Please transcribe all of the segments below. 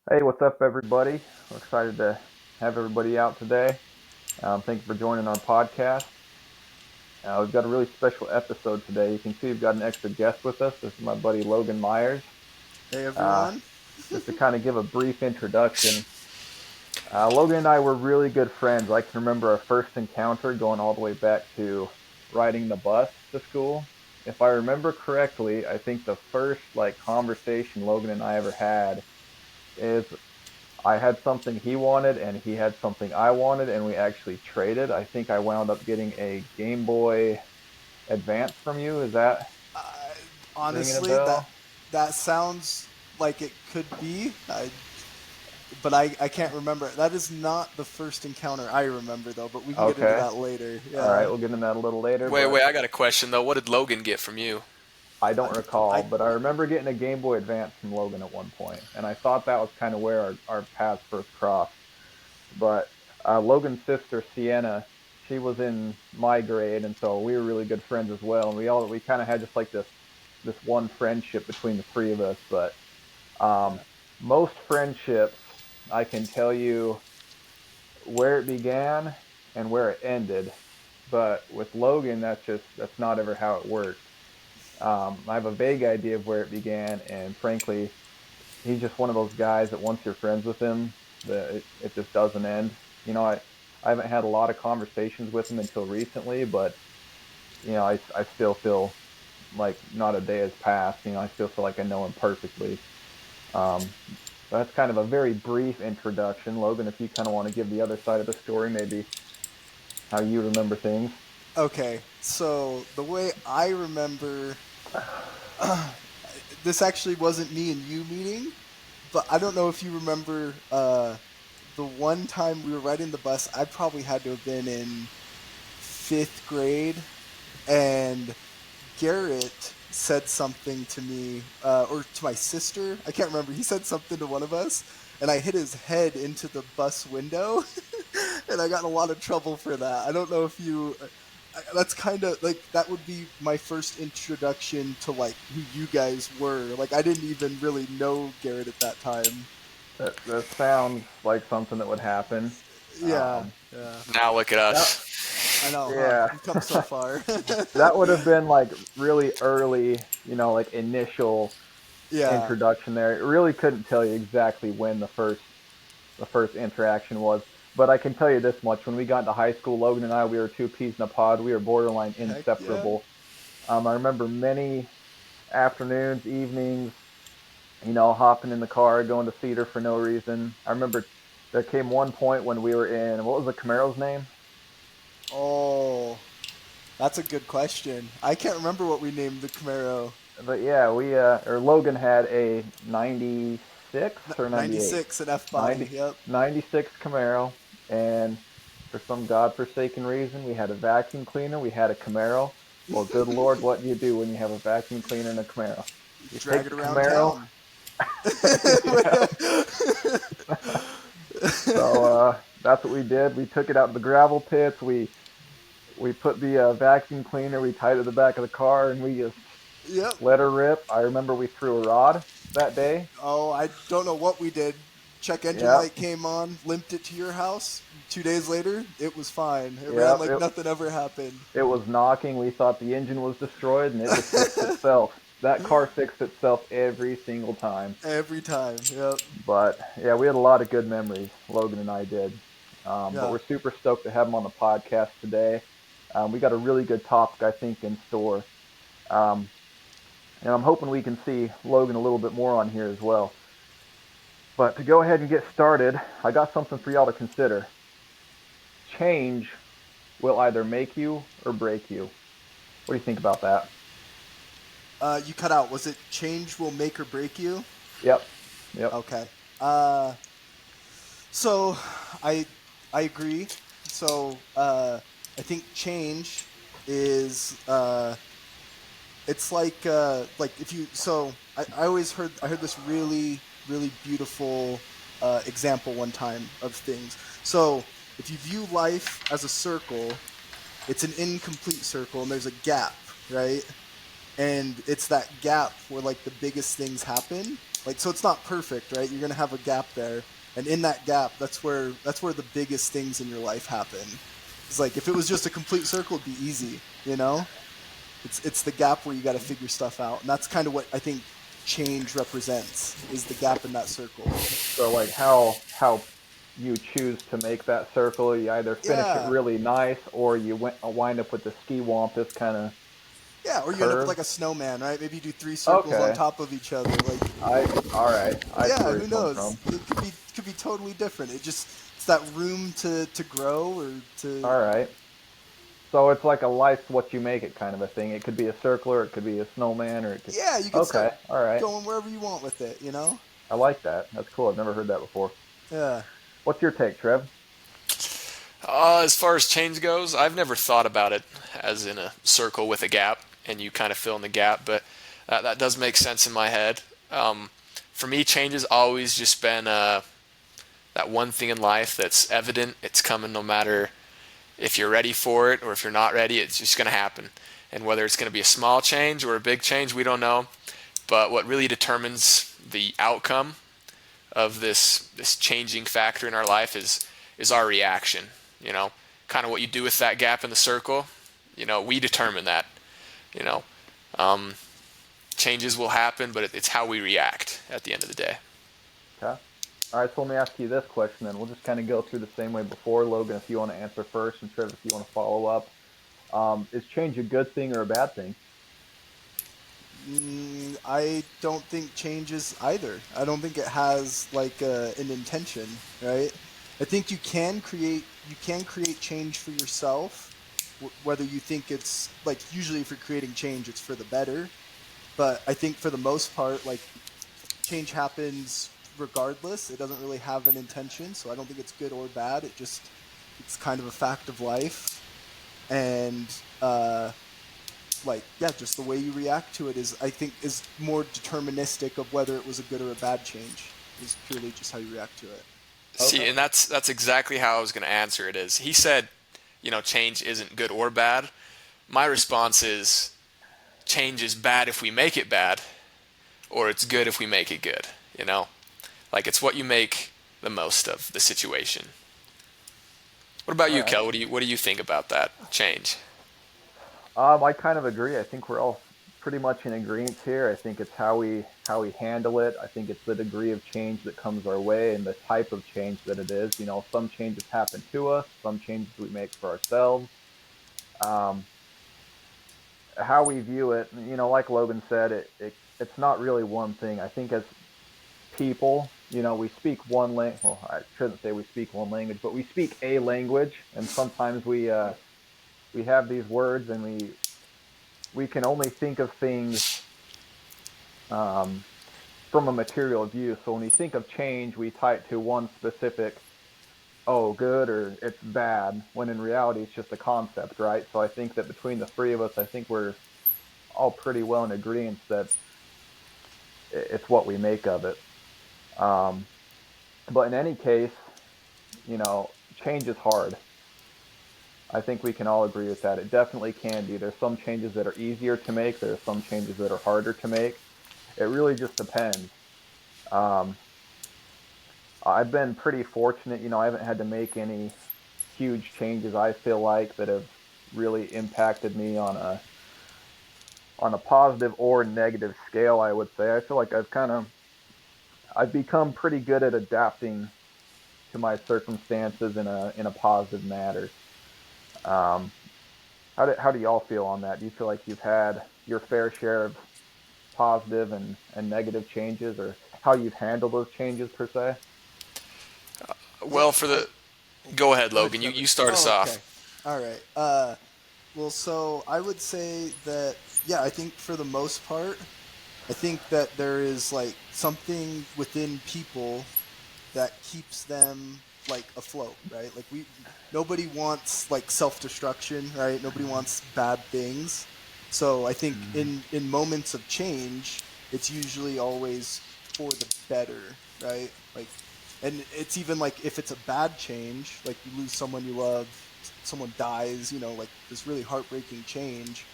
Hey, what's up, everybody? We're excited to have everybody out today. Thank you for joining our podcast. We've got a really special episode today. You can see we've got an extra guest with us. This is my buddy Logan Myres. Hey Uh, everyone. just to kind of give a brief introduction, Logan and I were really good friends. I can remember our first encounter going all the way back to riding the bus to school. If I remember correctly, I think the first conversation Logan and I ever had is I had something he wanted and he had something I wanted and we actually traded. I think I wound up getting a Game Boy Advance from you. Is that Uh, ringing a Honestly, that bell? that sounds like it could be, but I can't remember. That is not the first encounter I remember though. But we can get into Okay. that later. All right, Yeah. we'll get into that a little later, Wait, but wait, I got a question though. What did Logan get from you? I I, don't recall. I But I remember getting a Game Boy Advance from Logan at one point, and I thought that was kind of where our paths first crossed. But Logan's sister Sienna, she was in my grade, and so we were really good friends as well. And we kind of had just like this one friendship between the three of us. But yeah. um, most friendships, I can tell you where it began and where it ended. But with Logan, that's not ever how it worked. I have a vague idea of where it began, and frankly, he's just one of those guys that once you're friends with him, it just doesn't end. I haven't had a lot of conversations with him until recently, but I still feel like not a day has passed. I still feel like I know him perfectly. Um, that's kind of a very brief introduction, Logan. If you kind of want to give the other side of the story, maybe how you remember things. Okay. So the way I remember, this actually wasn't me and you meeting, but I don't know if you remember the one time we were riding the bus. I probably had to have been in fifth grade, and Garrett said something to me, or to my sister. I can't remember. He said something to one of us, and I hit his head into the bus window, and I got in a lot of trouble for that. I don't know if you. That's kind of like that would be my first introduction to like who you guys were. Like I didn't even really know Garrett at that time. That sounds like something that would happen. Yeah, Um, yeah. Now look at that us. I know, huh? yeah, We've come so far. that would have been like really early, like initial Yeah. introduction there. It really couldn't tell you exactly when the first interaction was, but I can tell you this much: when we got into high school, Logan and I, we were two peas in a pod. We were borderline Heck yeah. inseparable. I remember many afternoons, evenings, hopping in the car, going to Cedar for no reason. I remember there came one point when we were in, what was the Camaro's name? Oh, that's a good question. I can't remember what we named the Camaro. But yeah, or Logan had a 96 or 98? 96 an F body. 90, Yep. 96 Camaro, and for some godforsaken reason, we had a vacuum cleaner, we had a Camaro. Well, good Lord, what do you do when you have a vacuum cleaner and a Camaro? You Drag take it the around Camaro. town. Yeah. So that's what we did. We took it out to the gravel pits. We put the vacuum cleaner. We tied it to the back of the car, and we just Yep. let her rip. I remember we threw a rod that day. Oh, I don't know what we did. Check engine Yep, light came on, limped it to your house. 2 days later, it was fine. It ran yep. like It nothing ever happened. it was knocking. We thought the engine was destroyed, and it just fixed itself. That car fixed itself every single time. Every time. Yep. But yeah, we had a lot of good memories. Logan and I did. But Yeah. we're super stoked to have him on the podcast today. We got a really good topic, I think, in store. Um, and I'm hoping we can see Logan a little bit more on here as well. But to go ahead and get started, I got something for y'all to consider. Change will either make you or break you. What do you think about that? You cut out. Was it change will make or break you? Yep, yep. Okay. Uh, so I I agree. So I think change is it's like if you so I always heard this really beautiful example one time of things. So if you view life as a circle, it's an incomplete circle and there's a gap, right? And it's that gap where like the biggest things happen. Like, so it's not perfect, right? You're gonna have a gap there, and in that gap, that's where the biggest things in your life happen. It's like if it was just a complete circle, it'd be easy, you know. It's the gap where you got to figure stuff out, and that's kind of what I think change represents, is the gap in that circle. So like how you choose to make that circle, you either finish it Yeah, really nice or you wind up with the ski wampus kind of yeah, or you end up with curve. like a snowman, right? Maybe you do three circles on Okay, top of each other. Like, all right, I see yeah, where who you're coming knows? from. It could be totally different. It's that room to grow or to. All right. So it's like a life's what you make it kind of a thing. It could be a circle, or it could be a snowman, or it could. Yeah, you can start Okay, all right. going wherever you want with it, you know? I like that. That's cool. I've never heard that before. Yeah. What's your take, Trev? As far as change goes, I've never thought about it as in a circle with a gap, and you kind of fill in the gap, but that does make sense in my head. For me, change has always just been that one thing in life that's evident. It's coming no matter if you're ready for it or if you're not ready. It's just going to happen. And whether it's going to be a small change or a big change, we don't know. But what really determines the outcome of this changing factor in our life is our reaction. You know, kind of what you do with that gap in the circle. You know, we determine that. You know, um, changes will happen, but it's how we react at the end of the day. Okay. All right. So let me ask you this question, then. We'll just kind of go through the same way before. Logan, if you want to answer first, and Trev, if you want to follow up. Is change a good thing or a bad thing? I don't think changes either. I don't think it has like an intention, right? I think you can create change for yourself, whether you think it's like, usually if you're creating change, it's for the better. But I think for the most part, like, change happens regardless. It doesn't really have an intention, so I don't think it's good or bad. It's kind of a fact of life, and like, yeah, just the way you react to it is, I think, is more deterministic of whether it was a good or a bad change. Is purely just how you react to it. See, Okay. and that's exactly how I was going to answer it. Is he said, change isn't good or bad. My response is change is bad if we make it bad, or it's good if we make it good. You know, like it's what you make the most of the situation. What about All you, right. Kel? What do you think about that change? I kind of agree. I think we're all pretty much in agreement here. I think it's how we handle it. I think it's the degree of change that comes our way and the type of change that it is. Some changes happen to us, some changes we make for ourselves. Um, how we view it, like Logan said, it's not really one thing. I think as people, we speak one language. Well, I shouldn't say we speak one language, but we speak a language, and sometimes we have these words, and we can only think of things um, from a material view. So when we think of change, we tie it to one specific, oh, good or it's bad, when in reality it's just a concept, right? So I think that between the three of us, I think we're all pretty well in agreement that it's what we make of it. Um, but in any case, change is hard. I think we can all agree with that. It definitely can be. There's some changes that are easier to make. There's some changes that are harder to make. It really just depends. Um, I've been pretty fortunate. I haven't had to make any huge changes. I feel like that have really impacted me on a positive or negative scale. I would say I feel like I've become pretty good at adapting to my circumstances in a positive manner. Um, how do y'all feel on that? Do you feel like you've had your fair share of positive and negative changes, or how you've handled those changes per se? Well, Yeah, for the go ahead, go ahead, Logan. You Trevor. you start us Oh, okay. off. All right. Well, so I would say that, yeah, I think for the most part, I think that there is like something within people that keeps them like afloat, right? Like, nobody wants like self-destruction, right? Nobody wants bad things. So I think in moments of change, it's usually always for the better, right? Like, and it's even like if it's a bad change, like you lose someone you love, someone dies, like this really heartbreaking change.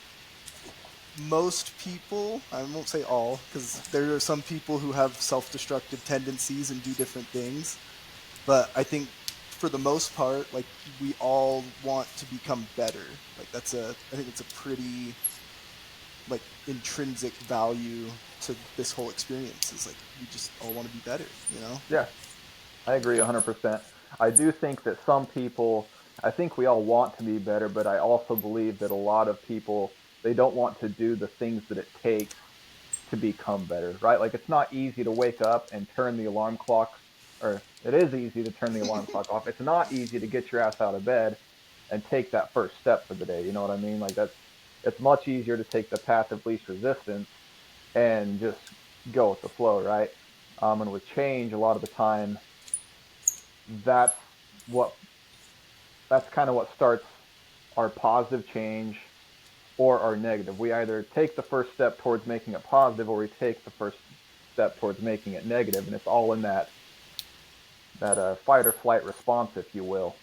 most people, I won't say all, because there are some people who have self-destructive tendencies and do different things, but I think for the most part, like we all want to become better. Like I think it's a pretty like intrinsic value to this whole experience. Is like we just all want to be better, you know? Yeah, I agree Yeah. 100%. I do think that some people, I think we all want to be better, but I also believe that a lot of people, they don't want to do the things that it takes to become better, right? Like it's not easy to wake up and turn the alarm clock, or it is easy to turn the alarm clock off. It's not easy to get your ass out of bed and take that first step for the day. You know what I mean? Like that's, it's much easier to take the path of least resistance and just go with the flow, right? And with change, a lot of the time, that's what that's kind of what starts our positive change or our negative. We either take the first step towards making it positive, or we take the first step towards making it negative, and it's all in that fight or flight response, if you will.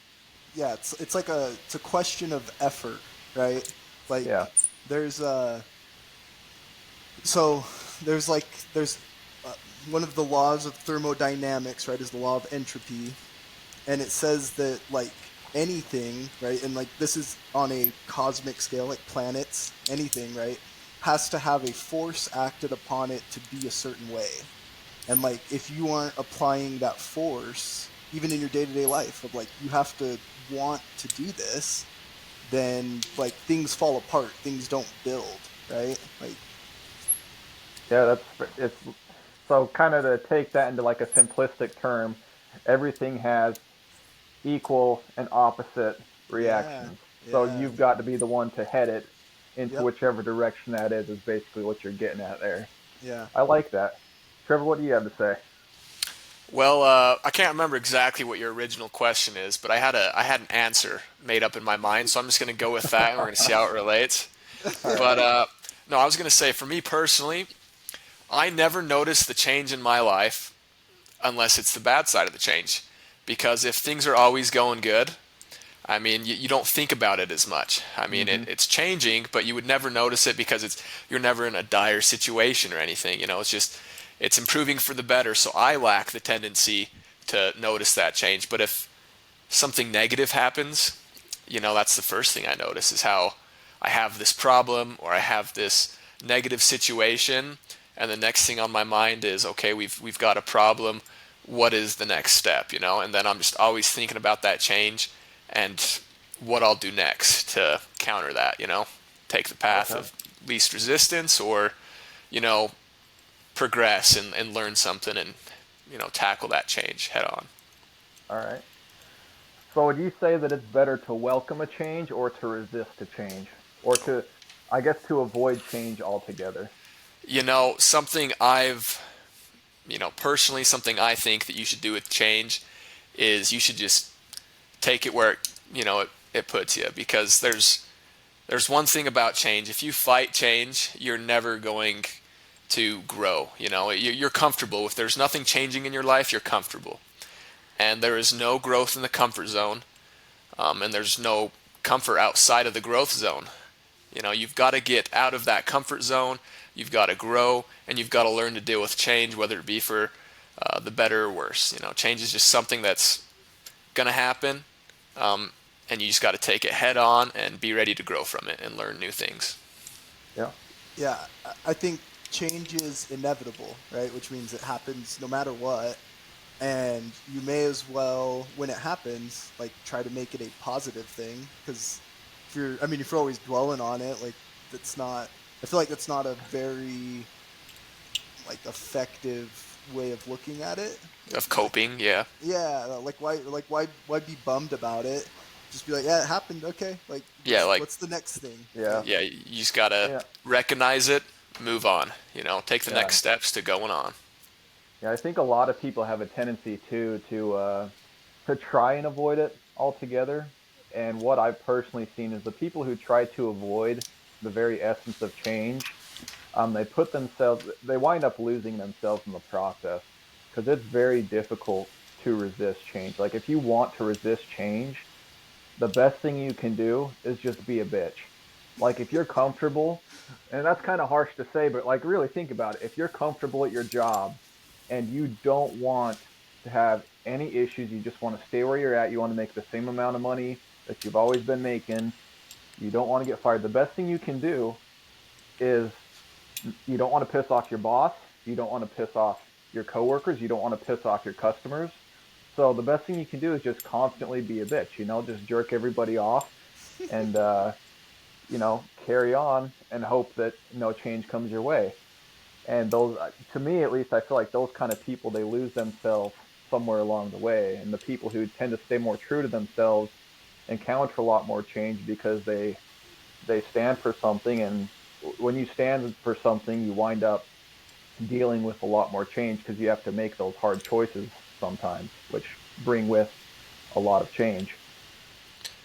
Yeah, it's like it's a question of effort, right? Like Yeah. there's so there's uh, one of the laws of thermodynamics, right, is the law of entropy, and it says that like anything, right, and like this is on a cosmic scale, like planets, anything, right, has to have a force acted upon it to be a certain way. And like if you aren't applying that force, even in your day-to-day life, of like you have to want to do this, then like things fall apart, things don't build, right? Like Yeah, that's it's so kind of to take that into like a simplistic term, everything has equal and opposite yeah, reactions. So yeah, you've got to be the one to head it into yep, whichever direction that is basically what you're getting at there. yeah. I like that. Trevor, what do you have to say? Well, I can't remember exactly what your original question is, but I had an answer made up in my mind, so I'm just going to go with that, and we're going to see how it relates. All right. But no, I was going to say for me personally, I never notice the change in my life unless it's the bad side of the change, because if things are always going good, I mean, you don't think about it as much. I mean, Mm-hmm. it's changing, but you would never notice it because you're never in a dire situation or anything. You know, it's just it's improving for the better. So I lack the tendency to notice that change. But if something negative happens, you know, that's the first thing I notice is how I have this problem or I have this negative situation, and the next thing on my mind is, okay, we've got a problem. What is the next step? You know, and then I'm just always thinking about that change and what I'll do next to counter that. You know, take the path Okay. of least resistance, or you know, progress and learn something and you know tackle that change head on. All right. So would you say that it's better to welcome a change or to resist a change? Or to, I guess, to avoid change altogether? You know, something I've you know, personally, something I think that you should do with change is you should just take it where you know it puts you, because there's one thing about change. If you fight change, you're never going to grow. You know, you're comfortable. If there's nothing changing in your life, you're comfortable, and there is no growth in the comfort zone, and there's no comfort outside of the growth zone. You know, you've got to get out of that comfort zone. You've got to grow, and you've got to learn to deal with change, whether it be for the better or worse. You know, change is just something that's going to happen, um, and you just got to take it head on and be ready to grow from it and learn new things. Yeah. Yeah, I think change is inevitable, right? Which means it happens no matter what. And you may as well, when it happens, like try to make it a positive thing. Because I mean, if you're always dwelling on it, like that's not, I feel like that's not a very like effective way of looking at it. Of Like, coping, yeah. yeah, why be bummed about it? Just be like, yeah, it happened. Okay, like Yeah, like, what's the next thing? Yeah. Like, yeah, you just got to Yeah. recognize it, move on, you know, take the Yeah. next steps to going on. Yeah. I think a lot of people have a tendency too to try and avoid it altogether. And what I've personally seen is the people who try to avoid the very essence of change, they wind up losing themselves in the process because it's very difficult to resist change. Like if you want to resist change, the best thing you can do is just be a bitch. Like if you're comfortable, and that's kind of harsh to say, but like really think about it. If you're comfortable at your job and you don't want to have any issues, you just want to stay where you're at, you want to make the same amount of money that you've always been making, you don't want to get fired. The best thing you can do is you don't want to piss off your boss, you don't want to piss off your coworkers, you don't want to piss off your customers. So the best thing you can do is just constantly be a bitch, just jerk everybody off and carry on and hope that no change comes your way. And those, to me at least, I feel like those kind of people, they lose themselves somewhere along the way. And the people who tend to stay more true to themselves encounter a lot more change because they stand for something. And when you stand for something, you wind up dealing with a lot more change because you have to make those hard choices sometimes, which bring with a lot of change.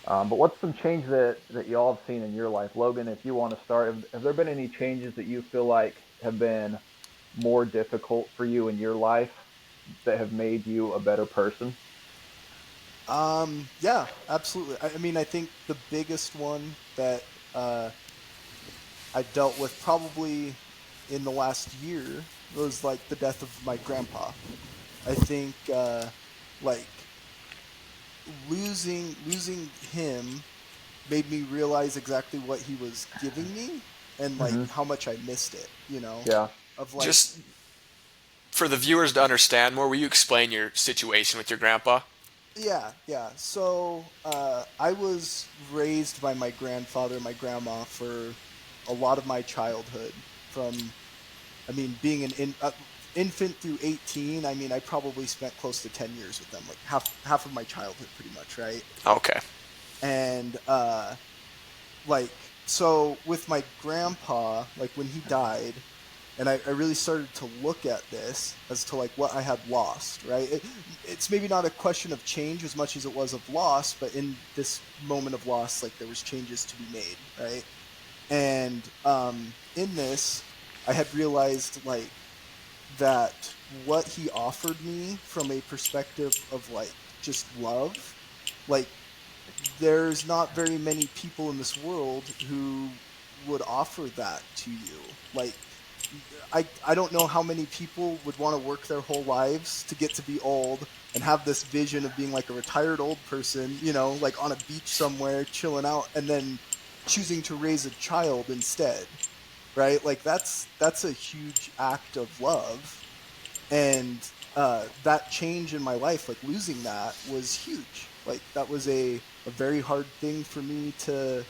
But what's some change that y'all have seen in your life? Logan, if you want to start, have there been any changes that you feel like have been more difficult for you in your life that have made you a better person? Yeah, absolutely. I mean, I think the biggest one that uh, I dealt with probably in the last year was like the death of my grandpa. I think like losing him made me realize exactly what he was giving me and like Hmm. how much I missed it. Yeah. Of like Just for the viewers to understand more, will you explain your situation with your grandpa? yeah, yeah. So I was raised by my grandfather and my grandma for a lot of my childhood. From, I mean, being an infant through 18. I mean, I probably spent close to 10 years with them, like half of my childhood, pretty much, right? Okay. And like so with my grandpa, like when he died, and I really started to look at this as to like what I had lost, right? It's maybe not a question of change as much as it was of loss, but in this moment of loss, like there was changes to be made, right? And in this, I had realized like that what he offered me from a perspective of like just love, like there's not very many people in this world who would offer that to you. Like I don't know how many people would want to work their whole lives to get to be old and have this vision of being like a retired old person, like on a beach somewhere chilling out and then choosing to raise a child instead, right? Like that's a huge act of love. And that change in my life, like losing that was huge. Like that was a very hard thing for me to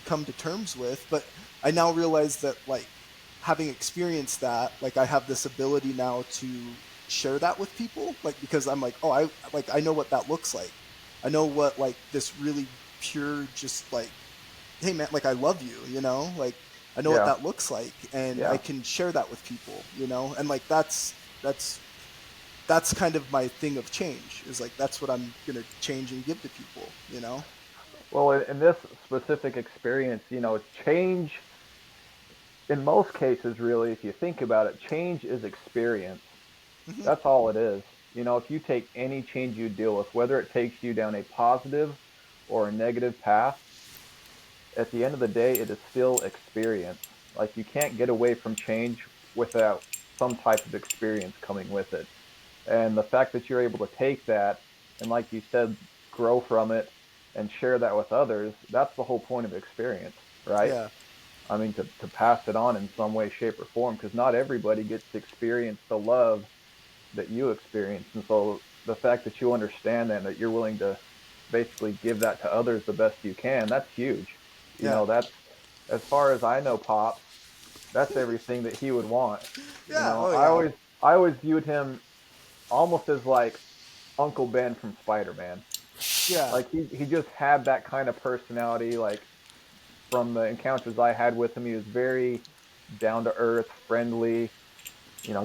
come to terms with. But I now realize that like having experienced that, like I have this ability now to share that with people, like because I'm like, oh, I know what that looks like. I know what like this really pure, just like, hey man, like I love you, like I know what Yeah. that looks like, and I Yeah. can share that with people, and like that's kind of my thing of change is like that's what I'm gonna change and give to people. Well, in this specific experience, change in most cases, really, if you think about it, change is experience. Hmm. That's all it is. If you take any change you deal with, whether it takes you down a positive or a negative path, at the end of the day, it is still experience. Like you can't get away from change without some type of experience coming with it. And the fact that you're able to take that and, like you said, grow from it and share that with others, that's the whole point of experience, right? Yeah, I mean, to pass it on in some way, shape, or form, because not everybody gets to experience the love that you experience. And so the fact that you understand that, and that you're willing to basically give that to others the best you can, that's huge. yeah, That's, as far as I know, Pops, that's everything that he would want. You yeah. know, Oh I yeah, always I always viewed him almost as like Uncle Ben from Spider-Man. yeah. Like he just had that kind of personality. Like from the encounters I had with him, he was very down to earth, friendly.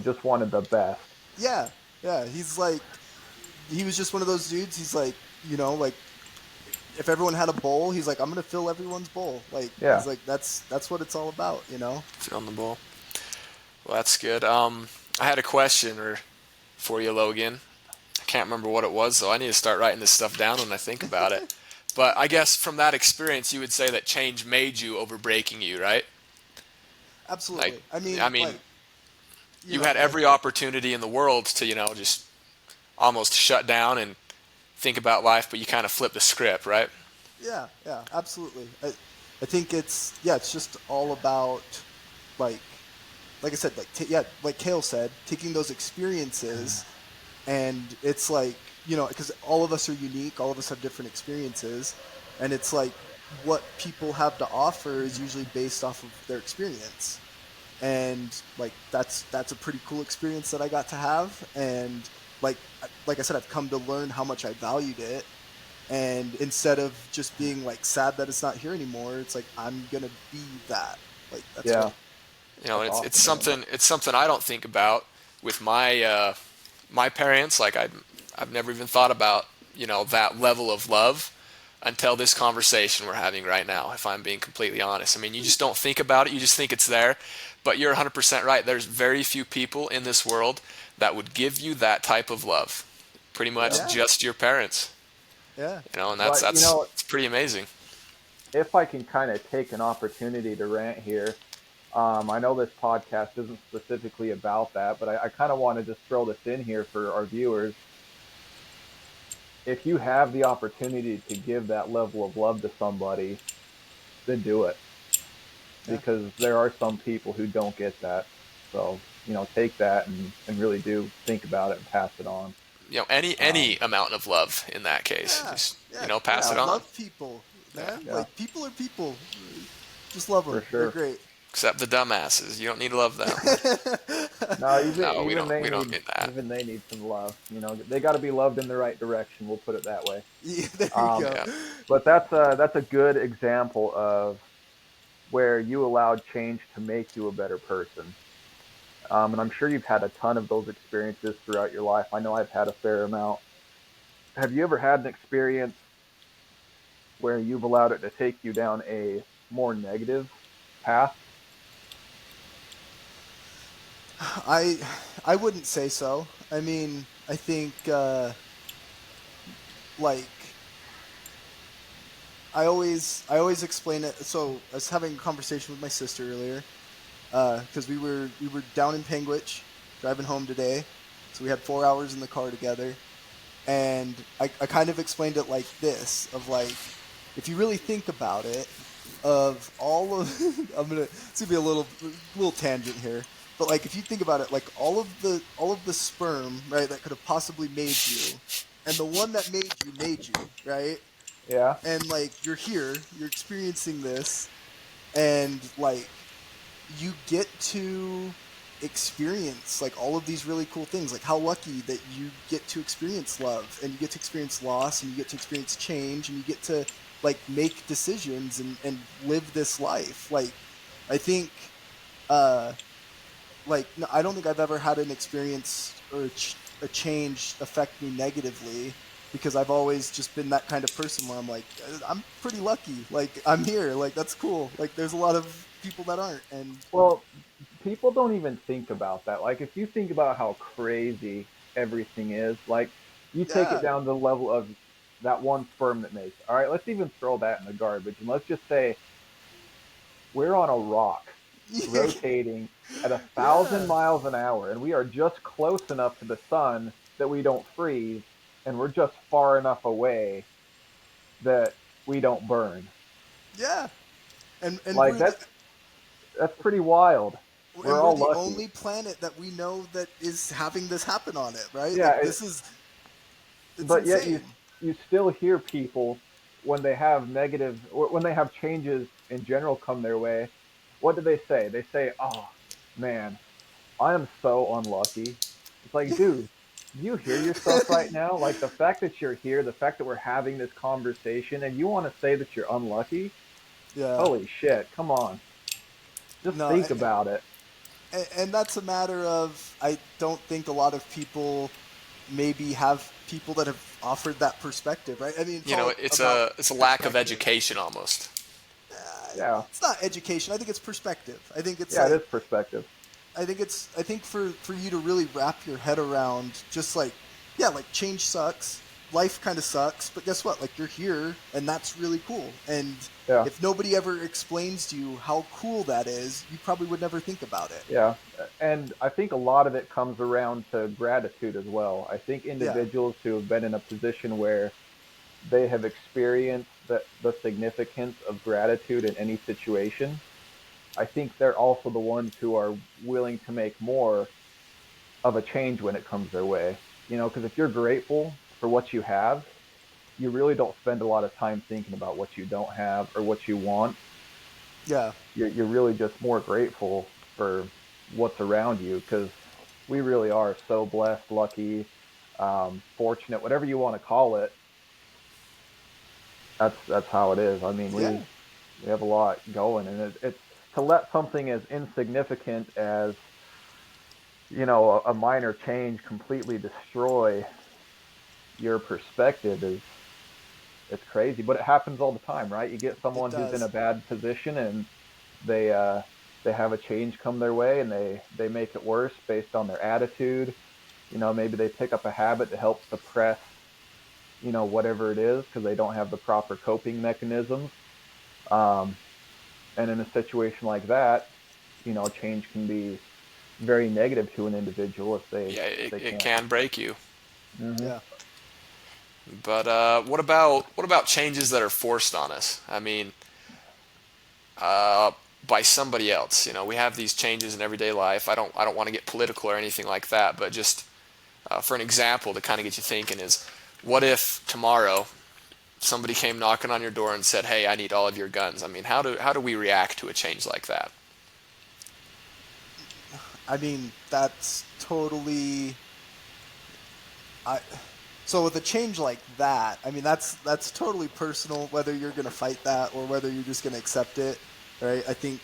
Just wanted the best. Yeah, yeah. He's like, he was just one of those dudes. He's like, like if everyone had a bowl, he's like, I'm gonna fill everyone's bowl. Like Yeah. he's like, that's what it's all about. On the ball. Well, that's good. I had a question for you, Logan. I can't remember what it was, so I need to start writing this stuff down when I think about it. But I guess from that experience, you would say that change made you over breaking you, right? Like, Absolutely. I mean, you had Like every opportunity in the world to, just almost shut down and think about life, but you kind of flip the script, right? yeah, absolutely. I think it's just all about like like I said, like Kale said, taking those experiences, and it's like because all of us are unique, all of us have different experiences, and it's like what people have to offer is usually based off of their experience, and like that's a pretty cool experience that I got to have, and like I said, I've come to learn how much I valued it, and instead of just being like sad that it's not here anymore, it's like I'm gonna be that. Like that's Yeah, what. And that's it's awesome, man. something I don't think about with my parents. Like I've never even thought about that level of love until this conversation we're having right now. If I'm being completely honest, I mean, you just don't think about it. You just think it's there. But you're 100% right. There's very few people in this world that would give you that type of love. Pretty Yeah. much Yeah, just your parents. yeah. And that's But it's pretty amazing. if I can kind of take an opportunity to rant here, I know this podcast isn't specifically about that, but I kind of want to just throw this in here for our viewers. If you have the opportunity to give that level of love to somebody, then do it, Yeah. because there are some people who don't get that. So, take that and really do think about it and pass it on. Any Um, amount of love in that case, Yeah, just yeah, pass yeah, it on. love people, Yeah. man. yeah, Like people are people. Just love for them. They're sure. great. Except the dumbasses. You don't need to love them. No, even No, we even don't. they We don't need need that. even they need some love. They got to be loved in the right direction. We'll put it that way. Yeah, there you Um, go. Yeah. but that's a good example of where you allowed change to make you a better person. And I'm sure you've had a ton of those experiences throughout your life. I know I've had a fair amount. Have you ever had an experience where you've allowed it to take you down a more negative path? I I wouldn't say so. I mean, I think like I always explain it. So I was having a conversation with my sister earlier because we were down in Penguich driving home today, so we had 4 hours in the car together, and I kind of explained it like this of like if you really think about it of all of it's gonna be a little tangent here, but like if you think about it, like all of the sperm, right, that could have possibly made you, and the one that made you, right, Yeah, and like you're here, you're experiencing this, and like you get to experience like all of these really cool things. Like how lucky that you get to experience love, and you get to experience loss, and you get to experience change, and you get to like make decisions and live this life. Like I think uh like no, I don't think I've ever had an experience or a change affect me negatively, because I've always just been that kind of person where I'm like I'm pretty lucky, like I'm here, like that's cool. Like there's a lot of people that aren't, and well, people don't even think about that. Like, if you think about how crazy everything is, like, you take it yeah. down to the level of that one sperm that makes. All right, let's even throw that in the garbage, and let's just say we're on a rock rotating at 1,000 Yeah, miles an hour, and we are just close enough to the sun that we don't freeze, and we're just far enough away that we don't burn. yeah, and Like, that's pretty wild. We're we're all the lucky. only planet that we know that is having this happen on it, right? Yeah, Like this is it's but yet you insane. you still hear people when they have negative or when they have changes in general come their way. What do they say? They say, "Oh man, I am so unlucky." It's like, dude, do you hear yourself right now? Like, the fact that you're here, the fact that we're having this conversation, and you want to say that you're unlucky? Yeah. Holy shit! Come on, just No, think about it. and that's a matter of I don't think a lot of people maybe have people that have offered that perspective, right? I mean, it's all It's about a lack of perspective. education almost. Yeah, It's not education. I think it's perspective. I think it's yeah, it like is perspective. I think for you to really wrap your head around just like yeah, like change sucks, life kind of sucks, but guess what? Like, you're here, and that's really cool. And Yeah, if nobody ever explains to you how cool that is, you probably would never think about it. yeah. And I think a lot of it comes around to gratitude as well. I think Yeah, individuals who have been in a position where they have experienced the significance of gratitude in any situation, I think they're also the ones who are willing to make more of a change when it comes their way. Because if you're grateful for what you have, you really don't spend a lot of time thinking about what you don't have or what you want. yeah, You're really just more grateful for what's around you because we really are so blessed, lucky, fortunate, whatever you want to call it. That's how it is. I mean, yeah. we have a lot going, and it's to let something as insignificant as a minor change completely destroy your perspective is it's crazy, but it happens all the time, right? You get It someone who's in a does. bad position and they uh, they have a change come their way and they make it worse based on their attitude. Maybe they pick up a habit to help suppress whatever it is because they don't have the proper coping mechanisms. Um, and in a situation like that, change can be very negative to an individual if they Yeah, if it, they it can't. can break you. Hmm. Yeah. But what about changes that are forced on us? I mean, by somebody else. We have these changes in everyday life. I don't want to get political or anything like that, but just for an example to kind of get you thinking is, what if tomorrow somebody came knocking on your door and said, "Hey, I need all of your guns." I mean, how do we react to a change like that? I mean, that's totally. I. So with a change like that, I mean, that's totally personal. Whether you're gonna fight that or whether you're just gonna accept it, right? I think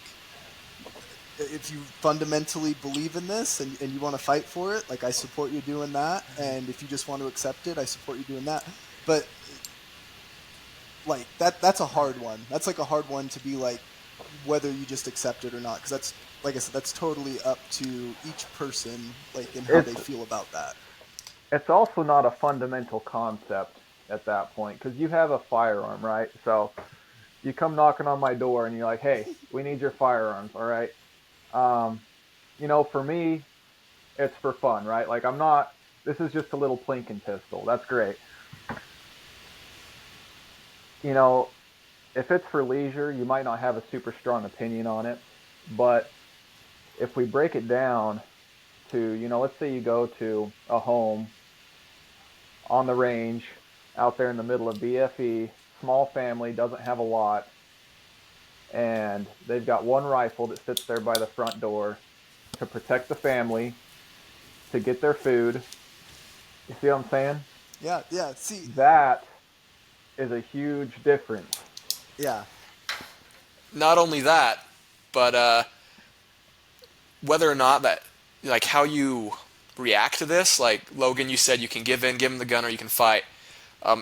if you fundamentally believe in this and you want to fight for it, like, I support you doing that. And if you just want to accept it, I support you doing that. But like, that's a hard one. That's like a hard one to be like, whether you just accept it or not, because that's, like I said, that's totally up to each person, like, in how they It's feel about that. it's also not a fundamental concept at that point because you have a firearm, right? So you come knocking on my door and you're like, "Hey, we need your firearms, all right?" Um, for me, it's for fun, right? Like I'm not. This is just a little plinking pistol. That's great. You know, if it's for leisure, you might not have a super strong opinion on it. But if we break it down to, let's say you go to a home on the range out there in the middle of BFE, small family, doesn't have a lot, and they've got one rifle that sits there by the front door to protect the family, to get their food. You see what I'm saying? Yeah, yeah. See, That is a huge difference. yeah, Not only that, but whether or not that, like, how you react to this. Like Logan, you said you can give in, give him the gun, or you can fight.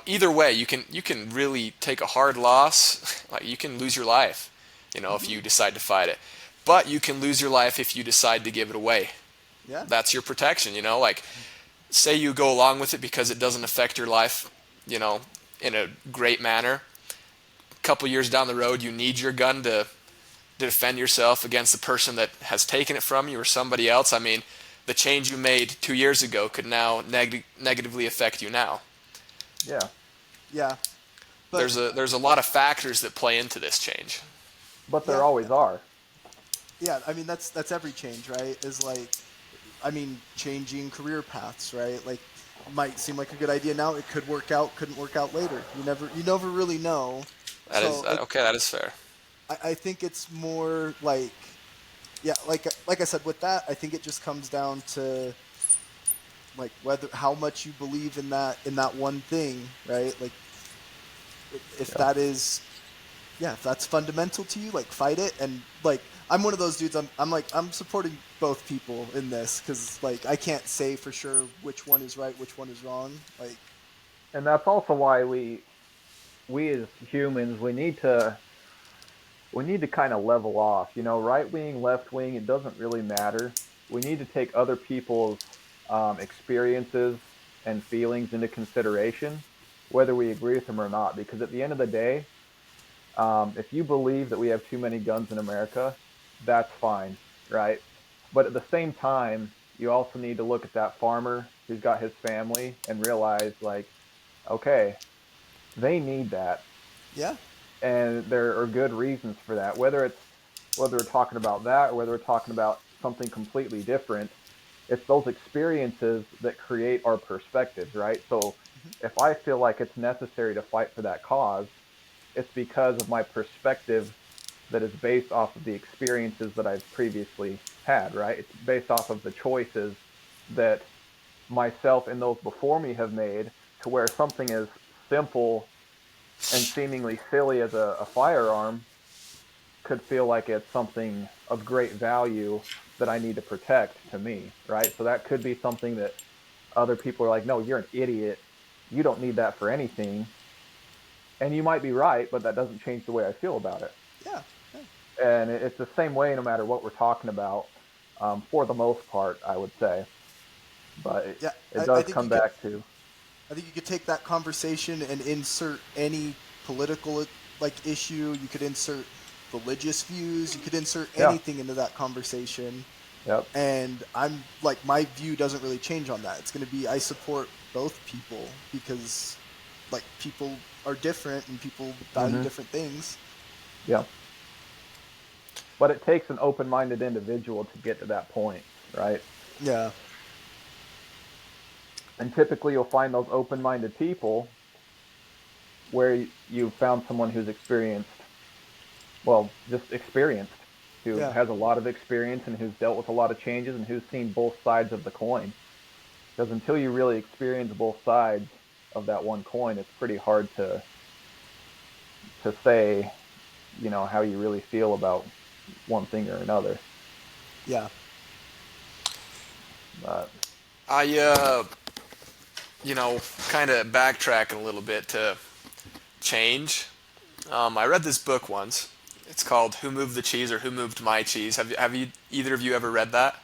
Either way, you can really take a hard loss. Like, you can lose your life, if hmm, you decide to fight it. But you can lose your life if you decide to give it away. yeah, That's your protection. Like, say you go along with it because it doesn't affect your life, you know, in a great manner. A couple years down the road, you need your gun to defend yourself against the person that has taken it from you or somebody else. I mean, the change you made 2 years ago could now negatively affect you now. Yeah. yeah. But There's a lot of factors that play into this change. But there yeah, always are. yeah. I mean, that's every change, right? Is like, I mean, changing career paths, right? Like, might seem like a good idea now. It could work out, couldn't work out later. You never really know. That is So okay. That is fair. I think it's more like, yeah, like I said, with that, I think it just comes down to, like, whether how much you believe in that one thing, right? Like, if Yeah. that is, yeah, if that's fundamental to you, like, fight it. And, like, I'm one of those dudes. I'm like, I'm supporting both people in this, because, like, I can't say for sure which one is right, which one is wrong. Like, And that's also why we as humans we need to kind of level off. Right wing, left wing, it doesn't really matter. We need to take other people's experiences and feelings into consideration. whether we agree with them or not. Because at the end of the day, if you believe that we have too many guns in America, that's fine, right? But at the same time, you also need to look at that farmer who's got his family and realize, like, okay, they need that, Yeah. and there are good reasons for that. Whether we're talking about that or whether we're talking about something completely different, it's those experiences that create our perspectives, right? So Hmm. if I feel like it's necessary to fight for that cause, it's because of my perspective that is based off of the experiences that I've previously had, right? It's based off of the choices that myself and those before me have made, to where something as simple and seemingly silly as a firearm could feel like it's something of great value that I need to protect to me, right? So that could be something that other people are like, no, you're an idiot. You don't need that for anything. And you might be right, but that doesn't change the way I feel about it. Yeah. Yeah. And it's the same way no matter what we're talking about, for the most part, I would say. But Yeah. it I does think you come could. back to, I think you could take that conversation and insert any political like issue. You could insert religious views. You could insert yeah, anything into that conversation. yep, And I'm like, my view doesn't really change on that. It's going to be, I support both people because like people are different and people value mm-hmm, different things. yeah. But it takes an open-minded individual to get to that point, right? Yeah. And typically, you'll find those open-minded people where you found someone who's experienced, well, just experienced, who Yeah. has a lot of experience and who's dealt with a lot of changes and who's seen both sides of the coin. Because until you really experience both sides of that one coin, it's pretty hard to say, how you really feel about one thing or another. Yeah. But I, kind of backtracking a little bit to change. I read this book once. It's called "Who Moved the Cheese" or "Who Moved My Cheese." Have you either of you ever read that?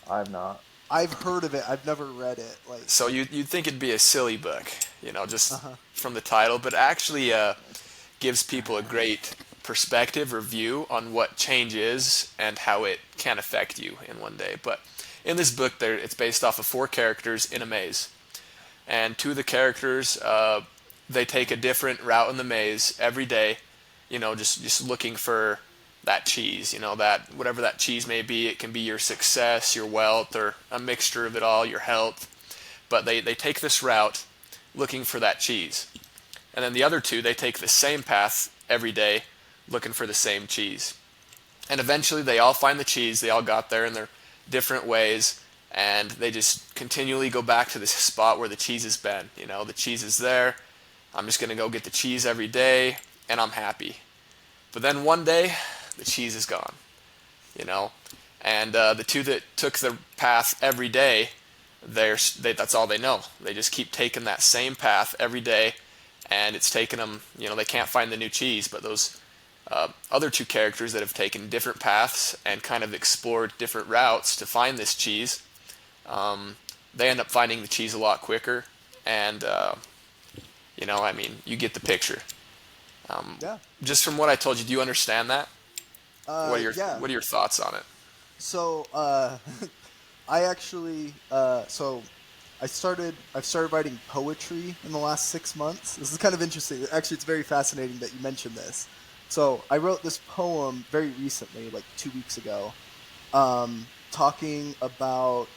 I've not. I've heard of it. I've never read it. Like, So you'd think it'd be a silly book, uh just huh. from the title, but actually gives people a great perspective or view on what change is and how it can affect you in one day. But in this book, it's based off of four characters in a maze, and two of the characters they take a different route in the maze every day, just looking for that cheese, that whatever that cheese may be. It can be your success, your wealth, or a mixture of it all, your health. But they take this route looking for that cheese. And then the other two, they take the same path every day looking for the same cheese. And eventually they all find the cheese. They all got there in their different ways. And they just continually go back to this spot where the cheese has been. The cheese is there. I'm just going to go get the cheese every day, and I'm happy. But then one day, the cheese is gone. You know, and the two that took the path every day, that's all they know. They just keep taking that same path every day, and it's taken them. They can't find the new cheese, but those other two characters that have taken different paths and kind of explored different routes to find this cheese, they end up finding the cheese a lot quicker. And you get the picture. Yeah. Just from what I told you, do you understand that? What are your Yeah. What are your thoughts on it? So, I actually, I've started writing poetry in the last 6 months. This is kind of interesting. Actually, it's very fascinating that you mentioned this. So I wrote this poem very recently, like 2 weeks ago, talking about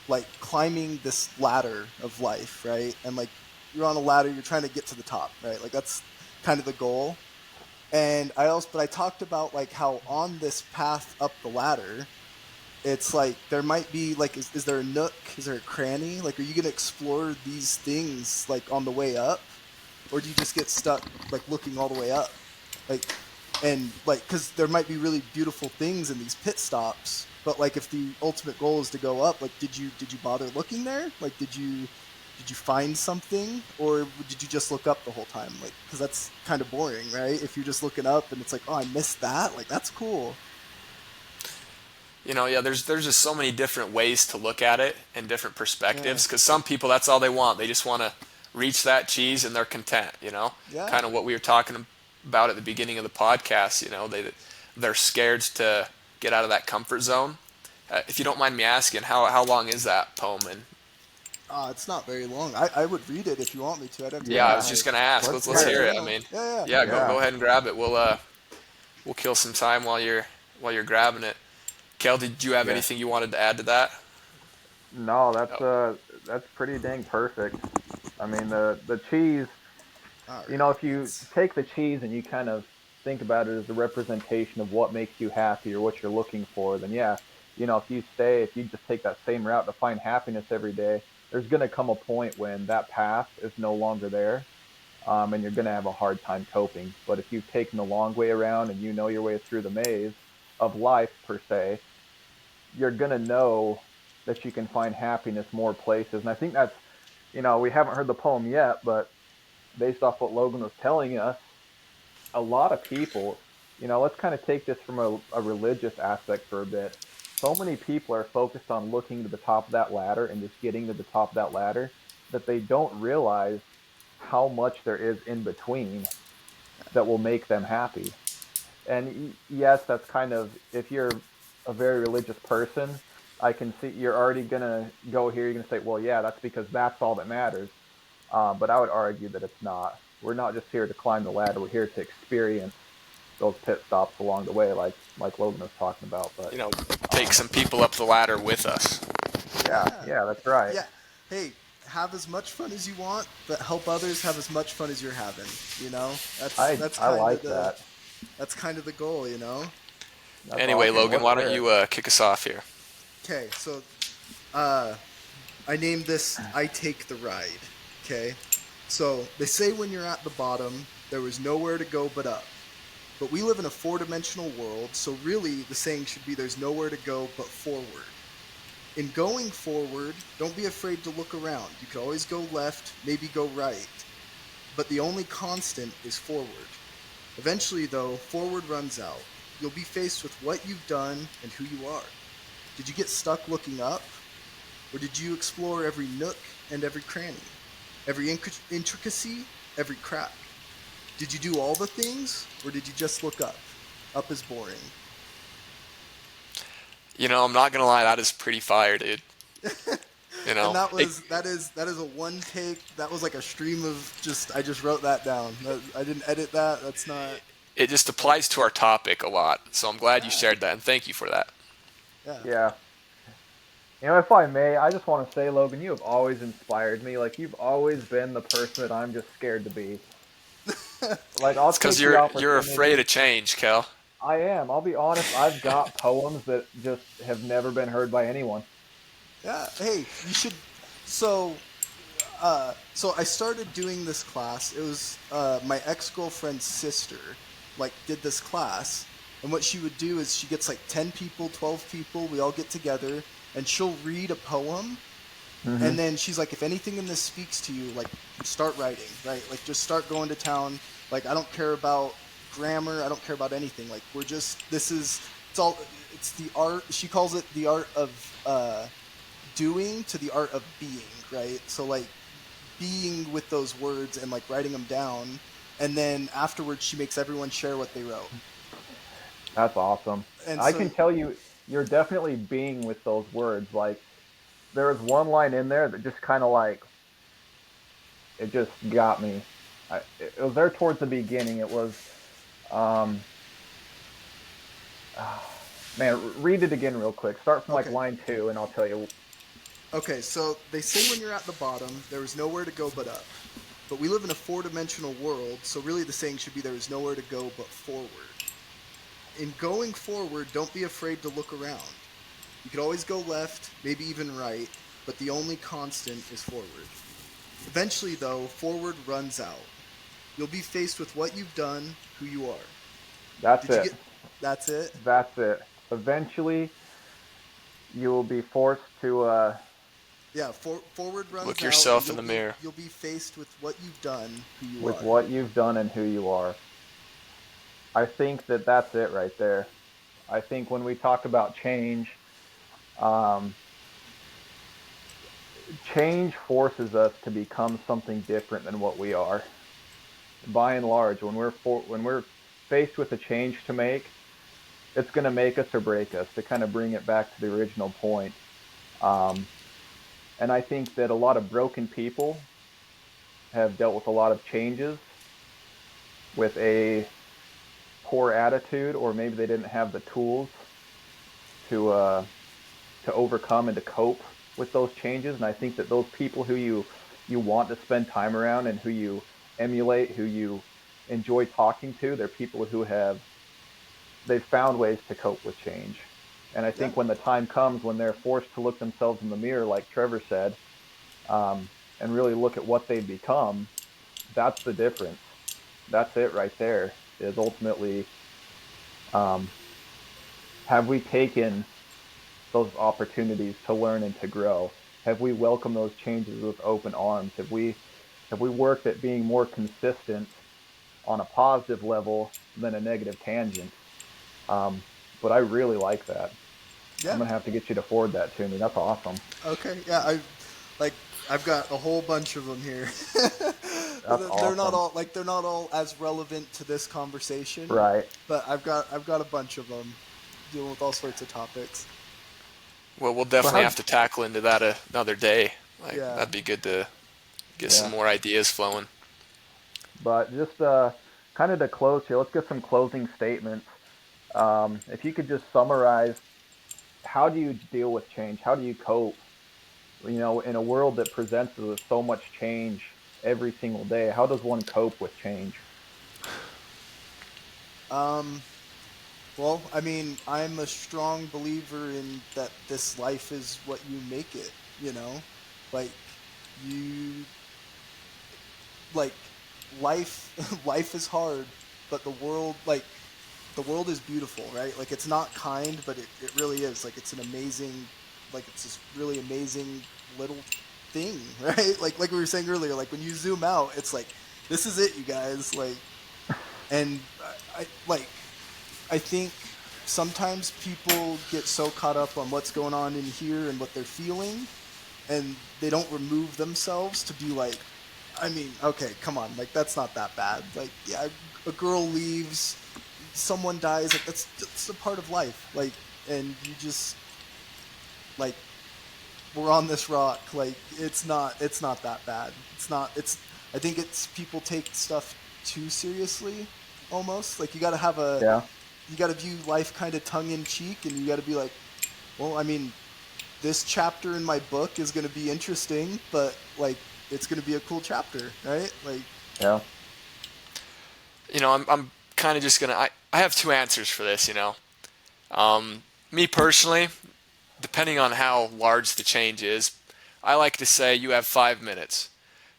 like climbing this ladder of life, right? And like you're on a ladder, you're trying to get to the top, right? Like that's kind of the goal. And but I talked about like how on this path up the ladder, it's like there might be like, is there a nook? Is there a cranny? Like, are you gonna explore these things like on the way up, or do you just get stuck like looking all the way up? Like, and like, because there might be really beautiful things in these pit stops, but like if the ultimate goal is to go up, like, did you bother looking there? Like, did you find something, or did you just look up the whole time? Like, because that's kind of boring, right? If you're just looking up and it's like, oh, I missed that. Like, that's cool. Yeah, there's just so many different ways to look at it and different Yeah. perspectives. Because some people, that's all they want. They just want to reach that cheese and they're content, you know? Yeah. Kind of what we were talking about at the beginning of the podcast, you know, they're scared to get out of that comfort zone. If you don't mind me asking, how long is that poem? And It's not very long. I would read it if you want me to. I'd have to yeah, get I Yeah, was my just gonna ask. let's Let's hear my it. hear it. I journal. mean, Yeah, yeah, Yeah. go ahead and grab it. We'll kill some time while you're grabbing it. Kel, did you have Yeah. anything you wanted to add to that? No, Oh, that's pretty dang perfect. I mean, the cheese, yeah. All you know, right. if you It's take the cheese and you kind of think about it as the representation of what makes you happy or what you're looking for, then yeah, you know, if you just take that same route to find happiness every day, there's going to come a point when that path is no longer there, and you're going to have a hard time coping. But if you've taken the long way around and you know your way through the maze of life per se, you're going to know that you can find happiness more places. And I think that's, you know, we haven't heard the poem yet, but based off what Logan was telling us, a lot of people, you know, let's kind of take this from a religious aspect for a bit. So many people are focused on looking to the top of that ladder and just getting to the top of that ladder that they don't realize how much there is in between that will make them happy. And yes, that's kind of, if you're a very religious person, I can see you're already gonna go here. You're gonna say, well, yeah, that's because that's all that matters. But I would argue that it's not. We're not just here to climb the ladder. We're here to experience those pit stops along the way, like Logan was talking about. But you know, take um, some people up the ladder with us. yeah, yeah. yeah, that's right. Yeah. Hey, have as much fun as you want, but help others have as much fun as you're having. You know, that's I kind of like the that. that's kind of the goal. You know. That's Anyway, awesome. Logan, Let's why don't hear it. you kick us off here? Okay, so uh, I named this "I Take the Ride." Okay, so they say when you're at the bottom, there was nowhere to go but up. But we live in a four-dimensional world, so really the saying should be there's nowhere to go but forward. In going forward, don't be afraid to look around. You could always go left, maybe go right, but the only constant is forward. Eventually, though, forward runs out. You'll be faced with what you've done and who you are. Did you get stuck looking up, or did you explore every nook and every cranny, every intricacy, every crack? Did you do all the things, or did you just look up? Up is boring. You know, I'm not gonna lie, that is pretty fire, dude. You And know, that is a one take. That was like a stream of just. I just wrote that down. I didn't edit that. That's not. it just applies to our topic a lot. So I'm glad you Yeah, shared that, and thank you for that. yeah. Yeah. You know, if I may, I just want to say, Logan, you have always inspired me. Like you've always been the person that I'm just scared to be. Like I'll It's because take the you're afraid opportunity. of change, Kel. I am. I'll be honest. I've got poems that just have never been heard by anyone. Yeah. Hey, you should. So, so I started doing this class. It was my ex girlfriend's sister, like, did this class, and what she would do is she gets like 10 people, 12 people. We all get together, and she'll read a poem, Hmm. and then she's like, if anything in this speaks to you, like, start writing, right? Like, just start going to town. Like, I don't care about grammar. I don't care about anything. Like, we're just this is it's all it's the art. She calls it the art of doing to the art of being, right? So like being with those words and like writing them down, and then afterwards she makes everyone share what they wrote. That's awesome. And I so can tell you, you're definitely being with those words. Like there was one line in there that just kind of like it just got me. It was there towards the beginning. It was, um, man, read it again real quick. Start from like okay, line two, and I'll tell you. okay. So they say when you're at the bottom, there is nowhere to go but up. But we live in a four-dimensional world, so really the saying should be there is nowhere to go but forward. In going forward, don't be afraid to look around. You could always go left, maybe even right, but the only constant is forward. Eventually, though, forward runs out. You'll be faced with what you've done, who you are. That's Did you it. get? That's it. That's it. Eventually, you will be forced to Yeah. Forward Look runs out, and yourself in you'll the be mirror. you'll be faced with what you've done, who you with are. what you've done and who you are. I think that that's it right there. I think when we talk about change, um, change forces us to become something different than what we are. By and large, when we're faced with a change to make, it's going to make us or break us. To kind of bring it back to the original point, um, and I think that a lot of broken people have dealt with a lot of changes with a poor attitude, or maybe they didn't have the tools to to overcome and to cope with those changes. And I think that those people who you want to spend time around and who you emulate, who you enjoy talking to, they're people who they've found ways to cope with change. And I Yeah, think when the time comes when they're forced to look themselves in the mirror, like Trevor said, and really look at what they've become, that's the difference. That's it right there. Is ultimately, um, have we taken those opportunities to learn and to grow? Have we welcomed those changes with open arms? Have we worked at being more consistent on a positive level than a negative tangent? Um, but I really like that. I'm yeah. gonna have to get you to forward that to me. That's awesome. Okay, yeah. Like I've got a whole bunch of them here. That's They're not awesome. all like they're not all as relevant to this conversation, Right. but I've got a bunch of them dealing with all sorts of topics. Well, we'll So definitely how? have to tackle into that another day. Like Yeah. that'd be good to get some Yeah. more ideas flowing. But just kind of to close here, let's get some closing statements. If you could just summarize, how do you deal with change? How do you cope? In a world that presents us with so much change every single day, how does one cope with change? Um. Well, I mean, I'm a strong believer in that this life is what you make it. You know, like you like life. Life is hard, but the world is beautiful, right? Like it's not kind, but it really is. Like it's an amazing, like it's this really amazing little thing, right? Like we were saying earlier, like when you zoom out, it's like this is it, you guys. Like, and I think sometimes people get so caught up on what's going on in here and what they're feeling, and they don't remove themselves to be like, I mean, okay, come on, like that's not that bad. Like, yeah, a girl leaves, someone dies, like that's a part of life. Like, and you just like we're on this rock. Like, it's not that bad. It's not. It's. I think it's people take stuff too seriously, almost. Like you got to have a, Yeah, you got to view life kind of tongue in cheek, and you got to be like, well, I mean, this chapter in my book is going to be interesting, but like it's going to be a cool chapter, right? Like, I'm I'm kind of just gonna. I have two answers for this. Me personally, depending on how large the change is, I like to say you have 5 minutes.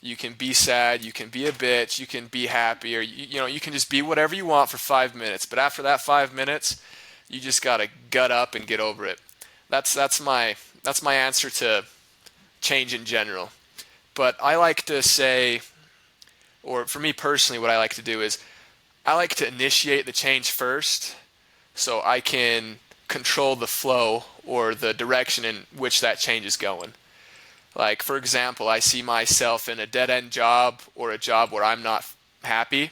You can be sad, you can be a bitch, you can be happy, or you can just be whatever you want for 5 minutes. But after that 5 minutes, you just gotta gut up and get over it. That's my answer to change in general. But I like to say, or for me personally, what I like to do is I like to initiate the change first, so I can control the flow or the direction in which that change is going. Like, for example, I see myself in a dead end job or a job where I'm not happy.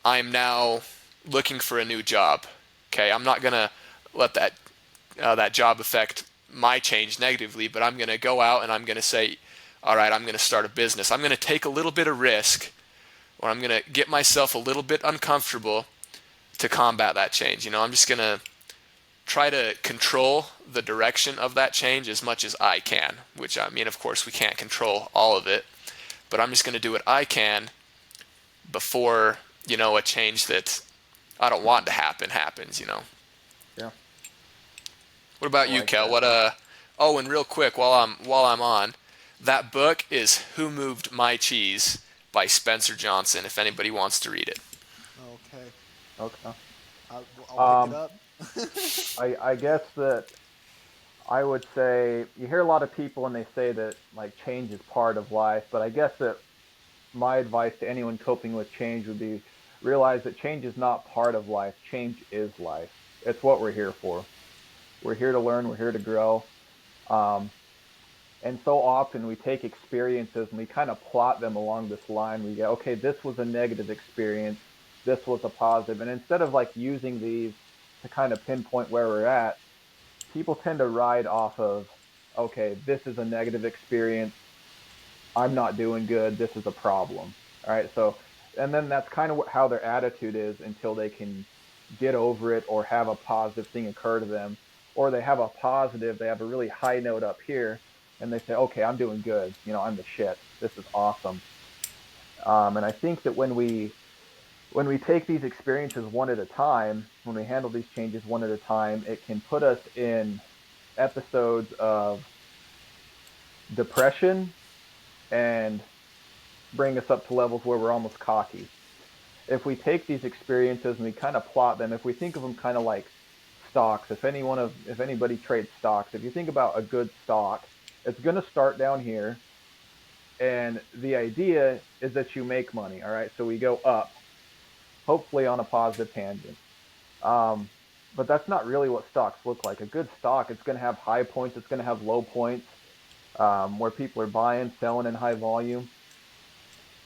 I'm now looking for a new job. Okay, I'm not gonna let that job affect my change negatively, but I'm gonna go out and I'm gonna say, all right, I'm gonna start a business. I'm gonna take a little bit of risk, or I'm gonna get myself a little bit uncomfortable to combat that change. I'm just gonna try to control the direction of that change as much as I can, which I mean, of course, we can't control all of it, but I'm just going to do what I can before, a change that I don't want to happens. yeah, What I about you, like Kel? that. Oh, and real quick while I'm on, that book is Who Moved My Cheese by Spencer Johnson if anybody wants to read it. okay, Okay. I'll pick it Um, up. I guess that I would say you hear a lot of people when they say that like change is part of life, but I guess that my advice to anyone coping with change would be realize that change is not part of life. Change is life. It's what we're here for. We're here to learn. We're here to grow. Um, And so often we take experiences and we kind of plot them along this line. We go, okay, this was a negative experience, this was a positive. And instead of like using these to kind of pinpoint where we're at, people tend to ride off of, okay, this is a negative experience, I'm not doing good, this is a problem. All right. So, and then that's kind of how their attitude is until they can get over it or have a positive thing occur to them. Or they have a positive, they have a really high note up here, and they say, okay, I'm doing good. I'm the shit. This is awesome. And I think that when we take these experiences one at a time, when we handle these changes one at a time, it can put us in episodes of depression and bring us up to levels where we're almost cocky. If we take these experiences and we kind of plot them, if we think of them kind of like stocks, if anybody trades stocks, if you think about a good stock, it's going to start down here, and the idea is that you make money. All right, so we go up, hopefully on a positive tangent. Um, but that's not really what stocks look like. A good stock, it's going to have high points, it's going to have low points, where people are buying, selling in high volume.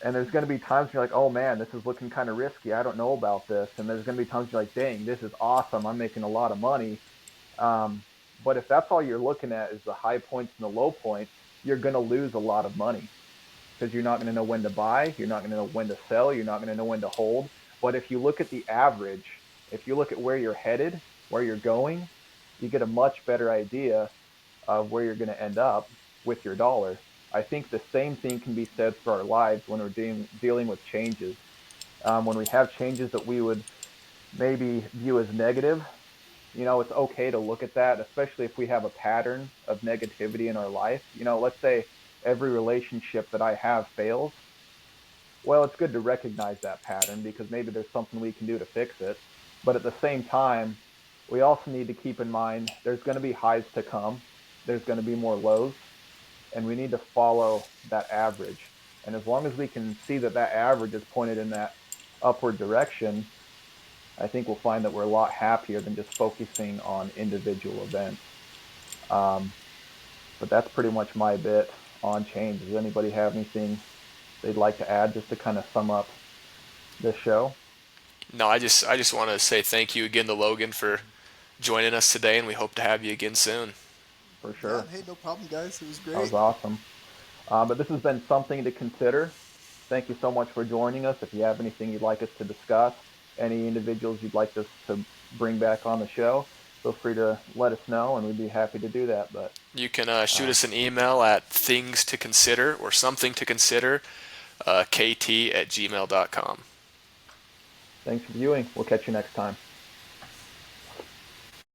And there's going to be times you're like, oh man, this is looking kind of risky. I don't know about this. And there's going to be times you're like, dang, this is awesome. I'm making a lot of money. But if that's all you're looking at is the high points and the low points, you're going to lose a lot of money because you're not going to know when to buy. You're not going to know when to sell. You're not going to know when to hold. But if you look at the average, if you look at where you're headed, where you're going, you get a much better idea of where you're going to end up with your dollar. I think the same thing can be said for our lives when we're dealing with changes. When we have changes that we would maybe view as negative, it's okay to look at that, especially if we have a pattern of negativity in our life. Let's say every relationship that I have fails. Well, it's good to recognize that pattern because maybe there's something we can do to fix it. But at the same time, we also need to keep in mind there's going to be highs to come, there's going to be more lows, and we need to follow that average. And as long as we can see that that average is pointed in that upward direction, I think we'll find that we're a lot happier than just focusing on individual events. Um, but that's pretty much my bit on change. Does anybody have anything they'd like to add just to kind of sum up this show? No, I just want to say thank you again to Logan for joining us today, and we hope to have you again soon. For Yeah, sure. hey, no problem, guys. It was That was great. awesome. But this has been something to consider. Thank you so much for joining us. If you have anything you'd like us to discuss, any individuals you'd like us to bring back on the show, feel free to let us know, and we'd be happy to do that. But You can shoot uh, us an email at things to consider or something to consider, kt@gmail.com. thanks for viewing. We'll catch you next time.